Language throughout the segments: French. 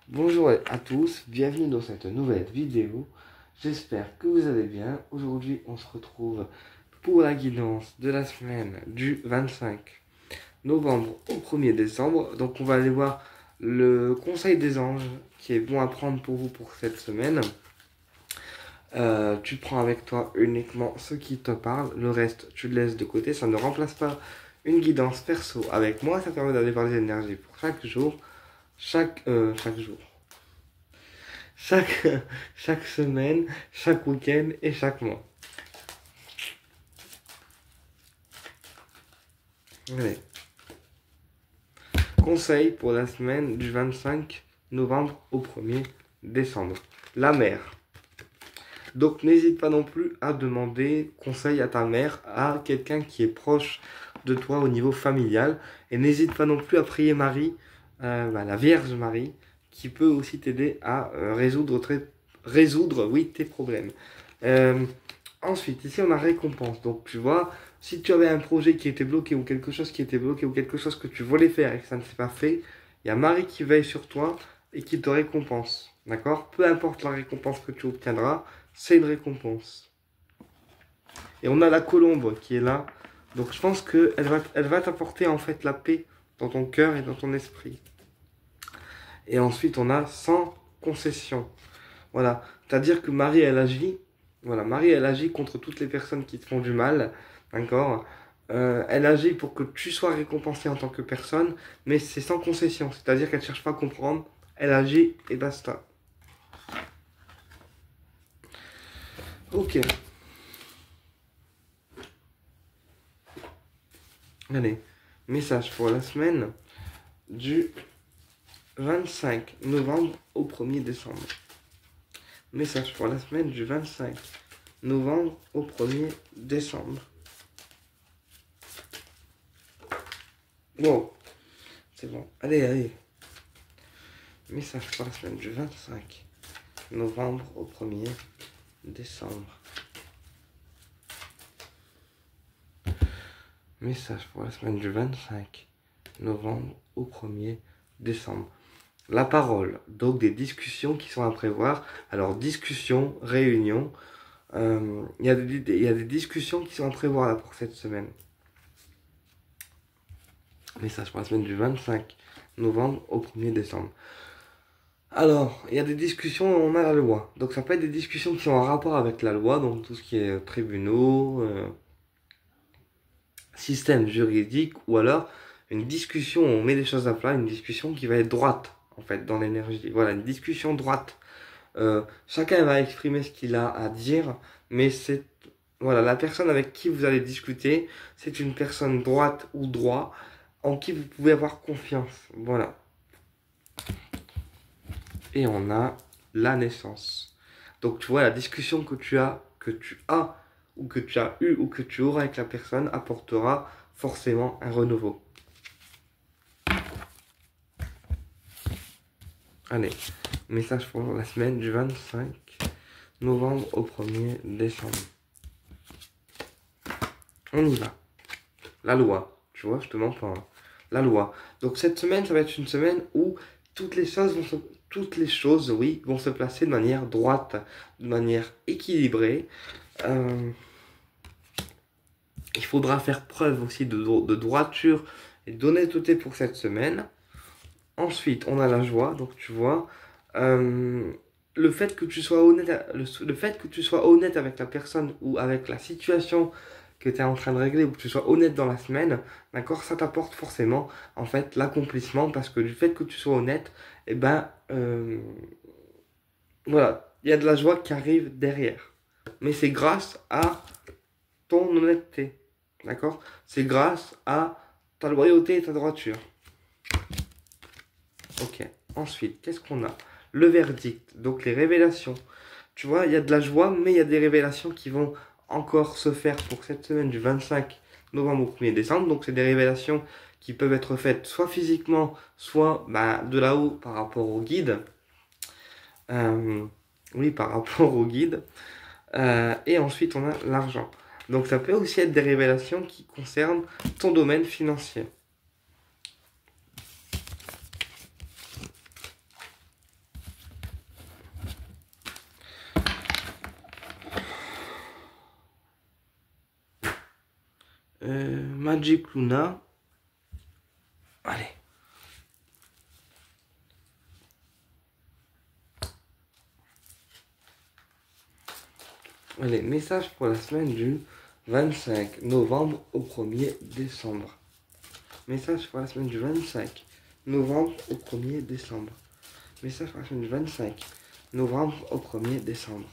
Bonjour à tous, bienvenue dans cette nouvelle vidéo. J'espère que vous allez bien. Aujourd'hui, on se retrouve pour la guidance de la semaine du 25 novembre au 1er décembre. Donc, on va aller voir le conseil des anges qui est bon à prendre pour vous pour cette semaine. Tu prends avec toi uniquement ce qui te parle, le reste tu le laisses de côté. Ça ne remplace pas une guidance perso avec moi, ça permet d'aller voir les énergies pour chaque jour, chaque jour. Chaque, chaque semaine, chaque week-end et chaque mois. Allez. Conseil pour la semaine du 25 novembre au 1er décembre. La mère. Donc n'hésite pas non plus à demander conseil à ta mère, à quelqu'un qui est proche de toi au niveau familial. Et n'hésite pas non plus à prier Marie, la Vierge Marie, qui peut aussi t'aider à résoudre tes problèmes. Ensuite, ici on a récompense. Donc tu vois, si tu avais un projet qui était bloqué ou quelque chose qui était bloqué ou quelque chose que tu voulais faire et que ça ne s'est pas fait, il y a Marie qui veille sur toi et qui te récompense. D'accord? Peu importe la récompense que tu obtiendras, c'est une récompense. Et on a la colombe qui est là. Donc je pense qu'elle va t'apporter en fait la paix dans ton cœur et dans ton esprit. Et ensuite on a sans concession. Voilà. C'est-à-dire que Marie elle agit. Voilà, Marie elle agit contre toutes les personnes qui te font du mal. D'accord? Elle agit pour que tu sois récompensé en tant que personne, mais c'est sans concession. C'est-à-dire qu'elle ne cherche pas à comprendre. Elle agit et basta. Ok. Allez, message pour la semaine du 25 novembre au 1er décembre. Message pour la semaine du 25 novembre au 1er décembre. Wow, c'est bon. Allez. Message pour la semaine du 25 novembre au 1er décembre. Message pour la semaine du 25 novembre au 1er décembre. La parole, donc des discussions qui sont à prévoir. Alors, discussion, réunion. Il y a des discussions qui sont à prévoir là pour cette semaine. Message pour la semaine du 25 novembre au 1er décembre. Alors, il y a des discussions, on a la loi. Donc ça peut être des discussions qui sont en rapport avec la loi, donc tout ce qui est tribunaux, système juridique, ou alors une discussion, on met les choses à plat, une discussion qui va être droite, en fait, dans l'énergie. Voilà, une discussion droite. Chacun va exprimer ce qu'il a à dire, mais c'est, voilà, la personne avec qui vous allez discuter, c'est une personne droite ou droit, en qui vous pouvez avoir confiance. Voilà. Et on a la naissance. Donc tu vois, la discussion que tu as, ou que tu as eu, ou que tu auras avec la personne, apportera forcément un renouveau. Allez, message pour la semaine du 25 novembre au 1er décembre. On y va. La loi. Tu vois, je te mens pas. Hein. La loi. Donc cette semaine, ça va être une semaine où toutes les choses vont se placer de manière droite, de manière équilibrée. Il faudra faire preuve aussi de droiture et d'honnêteté pour cette semaine. Ensuite, on a la joie. Donc tu vois, le fait que tu sois honnête avec la personne ou avec la situation que tu es en train de régler, ou que tu sois honnête dans la semaine, d'accord, ça t'apporte forcément en fait l'accomplissement, parce que du fait que tu sois honnête, et voilà, il y a de la joie qui arrive derrière. Mais c'est grâce à ton honnêteté, d'accord, c'est grâce à ta loyauté et ta droiture. Ok, ensuite, qu'est-ce qu'on a? Le verdict, donc les révélations. Tu vois, il y a de la joie, mais il y a des révélations qui vont encore se faire pour cette semaine du 25 novembre au 1er décembre. Donc, c'est des révélations qui peuvent être faites soit physiquement, soit de là-haut par rapport au guide. Oui, par rapport au guide. Et ensuite, on a l'argent. Donc, ça peut aussi être des révélations qui concernent ton domaine financier. Magic Luna. Allez. Allez, message pour la semaine du 25 novembre au 1er décembre. Message pour la semaine du 25 novembre au 1er décembre. Message pour la semaine du 25 novembre au 1er décembre.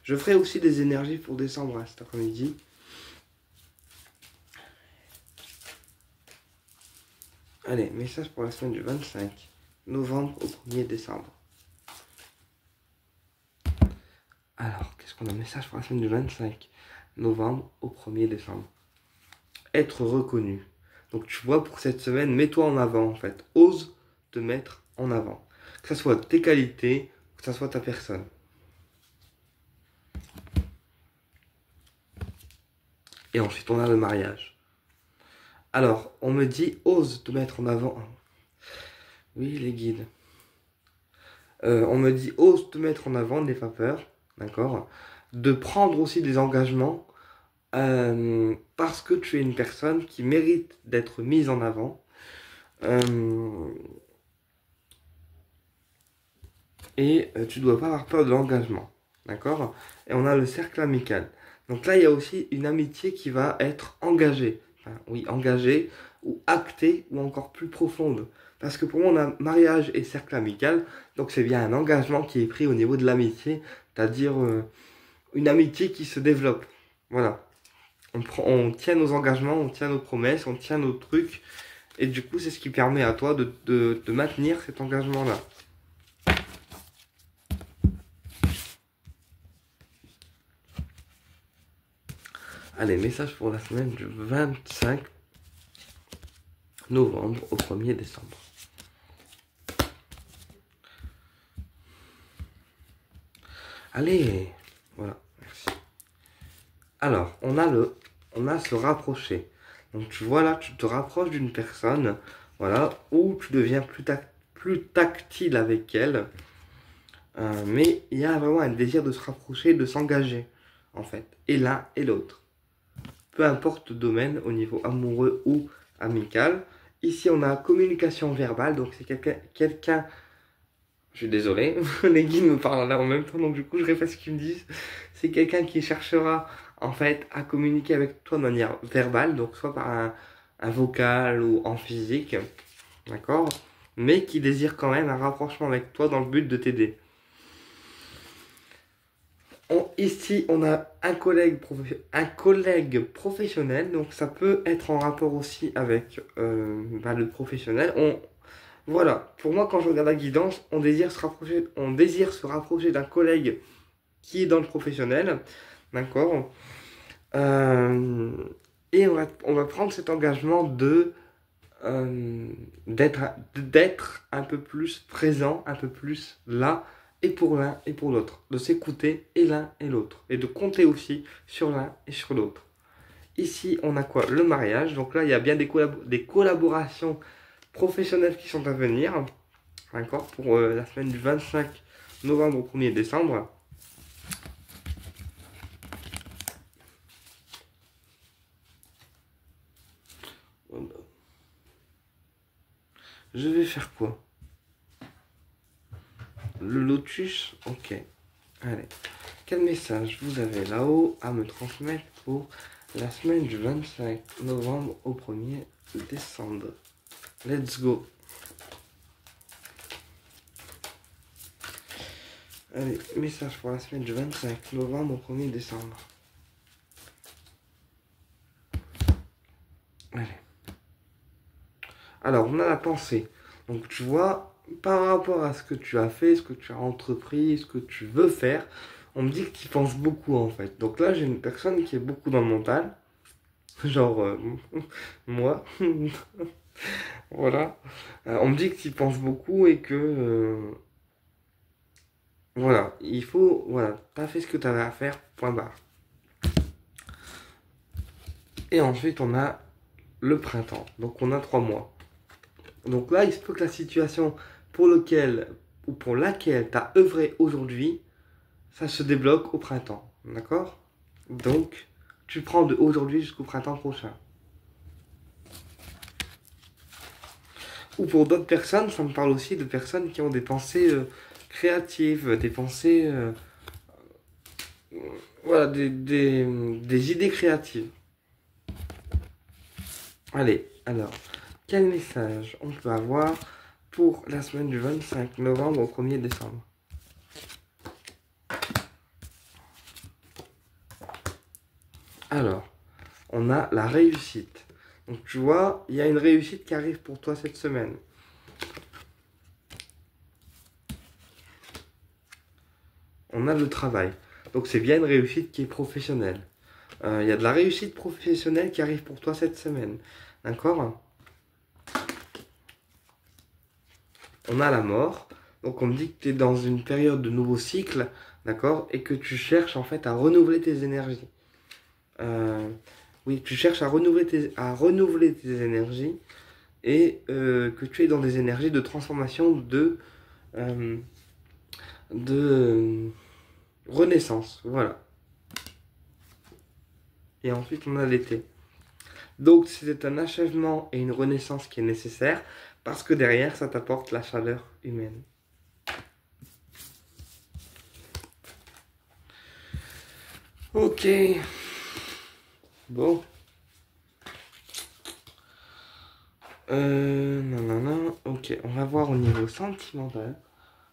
Je ferai aussi des énergies pour décembre hein, cet après-midi. Allez, message pour la semaine du 25 novembre au 1er décembre. Alors, qu'est-ce qu'on a? Message pour la semaine du 25 novembre au 1er décembre. Être reconnu. Donc tu vois, pour cette semaine, mets-toi en avant en fait. Ose te mettre en avant. Que ce soit tes qualités, que ce soit ta personne. Et ensuite, on a le mariage. Alors, on me dit, ose te mettre en avant. Oui, les guides. On me dit, ose te mettre en avant, n'aie pas peur. D'accord? De prendre aussi des engagements parce que tu es une personne qui mérite d'être mise en avant. Et tu dois pas avoir peur de l'engagement. D'accord? Et on a le cercle amical. Donc là, il y a aussi une amitié qui va être engagée. Enfin, oui, engagée ou actée ou encore plus profonde. Parce que pour moi, on a mariage et cercle amical. Donc c'est bien un engagement qui est pris au niveau de l'amitié. C'est-à-dire une amitié qui se développe. Voilà. On tient nos engagements, on tient nos promesses, on tient nos trucs. Et du coup, c'est ce qui permet à toi de maintenir cet engagement-là. Allez, message pour la semaine du 25 novembre au 1er décembre. Allez, voilà, merci. Alors, on a se rapprocher. Donc tu vois là, tu te rapproches d'une personne, voilà, où tu deviens plus tactile avec elle. Mais il y a vraiment un désir de se rapprocher, de s'engager, en fait, et l'un et l'autre. Peu importe le domaine, au niveau amoureux ou amical. Ici, on a communication verbale, donc c'est quelqu'un... Je suis désolé, les guides me parlent là en même temps, donc du coup, je répète ce qu'ils me disent. C'est quelqu'un qui cherchera, en fait, à communiquer avec toi de manière verbale, donc soit par un vocal ou en physique, d'accord? Mais qui désire quand même un rapprochement avec toi dans le but de t'aider. Ici, on a un collègue professionnel, donc ça peut être en rapport aussi avec le professionnel. Voilà, pour moi, quand je regarde la guidance, on désire se rapprocher d'un collègue qui est dans le professionnel, d'accord? Et on va prendre cet engagement d'être un peu plus présent, un peu plus là, et pour l'un et pour l'autre, de s'écouter et l'un et l'autre, et de compter aussi sur l'un et sur l'autre. Ici, on a quoi? Le mariage, donc là, il y a bien des collaborations professionnelles qui sont à venir, d'accord, pour la semaine du 25 novembre au 1er décembre. Je vais faire quoi? Le lotus, ok. Allez, quel message vous avez là-haut à me transmettre pour la semaine du 25 novembre au 1er décembre? Let's go. Allez, message pour la semaine du 25 novembre au 1er décembre. Allez. Alors, on a la pensée. Donc, tu vois, par rapport à ce que tu as fait, ce que tu as entrepris, ce que tu veux faire, on me dit que tu penses beaucoup en fait. Donc là, j'ai une personne qui est beaucoup dans le mental. Genre, moi. Voilà. On me dit que tu penses beaucoup et que... voilà, il faut... Voilà, t'as fait ce que tu avais à faire, point barre. Et ensuite, on a le printemps. Donc, on a 3 mois. Donc là, il se peut que la situation pour laquelle tu as œuvré aujourd'hui, ça se débloque au printemps. D'accord? Donc, tu prends de aujourd'hui jusqu'au printemps prochain. Ou pour d'autres personnes, ça me parle aussi de personnes qui ont des pensées créatives, des pensées, voilà, des idées créatives. Allez, alors, quel message on peut avoir pour la semaine du 25 novembre au 1er décembre? Alors, on a la réussite. Donc tu vois, il y a une réussite qui arrive pour toi cette semaine. On a le travail. Donc c'est bien une réussite qui est professionnelle. Il y a de la réussite professionnelle qui arrive pour toi cette semaine. D'accord? On a la mort. Donc on me dit que tu es dans une période de nouveau cycle. D'accord? Et que tu cherches en fait à renouveler tes énergies. Oui, tu cherches à renouveler tes énergies. Et que tu es dans des énergies de transformation, de renaissance. Voilà. Et ensuite, on a l'été. Donc, c'est un achèvement et une renaissance qui est nécessaire parce que derrière, ça t'apporte la chaleur humaine. Ok. Bon. Non. Ok, on va voir au niveau sentimental.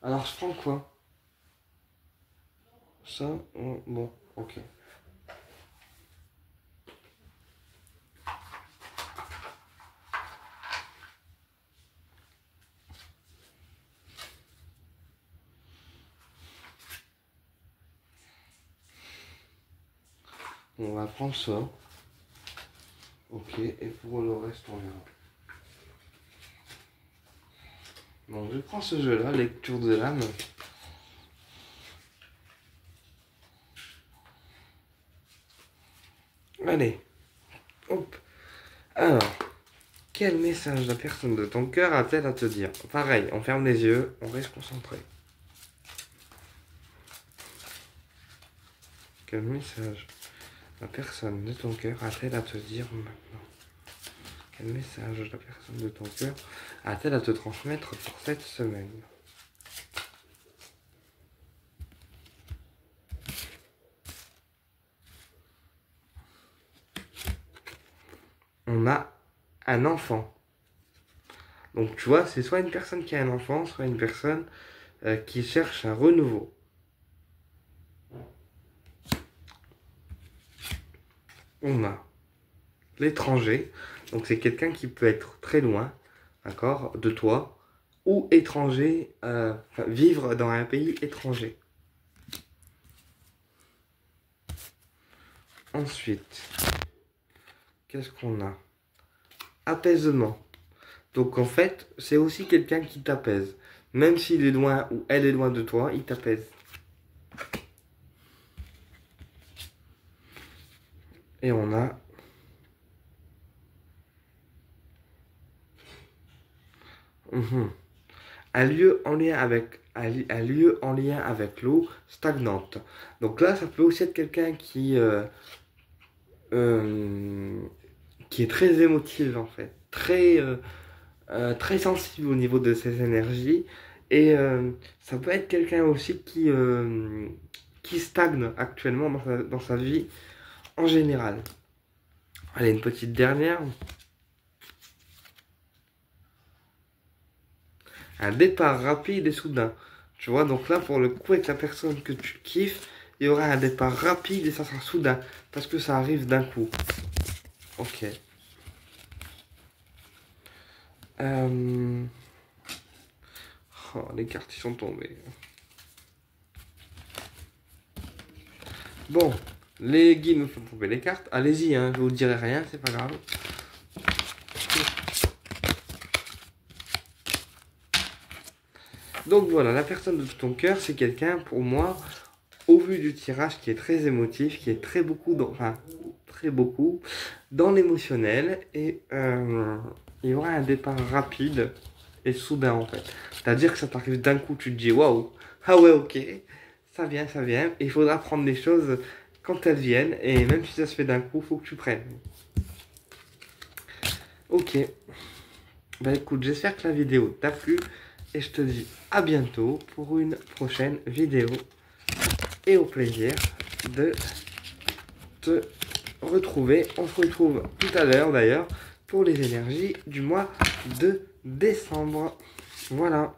Alors, je prends quoi? Ça, bon, ok. On va prendre ça. Ok, et pour le reste, on verra. Bon, je prends ce jeu-là, lecture de l'âme. Allez, hop. Alors, quel message la personne de ton cœur a-t-elle à te dire? Pareil, on ferme les yeux, on reste concentré. Quel message la personne de ton cœur a-t-elle à te dire maintenant? Quel message la personne de ton cœur a-t-elle à te transmettre pour cette semaine? On a un enfant. Donc tu vois, c'est soit une personne qui a un enfant, soit une personne qui cherche un renouveau. On a l'étranger. Donc c'est quelqu'un qui peut être très loin, d'accord, de toi, ou étranger, vivre dans un pays étranger. Ensuite, qu'est-ce qu'on a? Apaisement. Donc en fait, c'est aussi quelqu'un qui t'apaise. Même s'il est loin ou elle est loin de toi, il t'apaise. Et on a un lieu en lien avec l'eau stagnante. Donc là, ça peut aussi être quelqu'un qui est très émotive en fait, très sensible au niveau de ses énergies. Et ça peut être quelqu'un aussi qui stagne actuellement dans sa vie en général. Allez, une petite dernière. Un départ rapide et soudain. Tu vois, donc là, pour le coup, avec la personne que tu kiffes, il y aura un départ rapide et ça sera soudain. Parce que ça arrive d'un coup. Ok. Oh, les cartes, ils sont tombées. Bon, les guides nous font tomber les cartes. Allez-y, hein, je vous dirai rien, c'est pas grave. Donc voilà, la personne de ton cœur, c'est quelqu'un, pour moi, au vu du tirage, qui est très émotif, qui est très beaucoup dans l'émotionnel. Et il y aura un départ rapide et soudain, en fait. C'est-à-dire que ça t'arrive d'un coup, tu te dis, waouh, ah ouais, ok, ça vient. Et il faudra prendre les choses quand elles viennent. Et même si ça se fait d'un coup, faut que tu prennes. Ok. Bah écoute, j'espère que la vidéo t'a plu. Et je te dis à bientôt pour une prochaine vidéo. Et au plaisir de te retrouver. On se retrouve tout à l'heure d'ailleurs pour les énergies du mois de décembre. Voilà.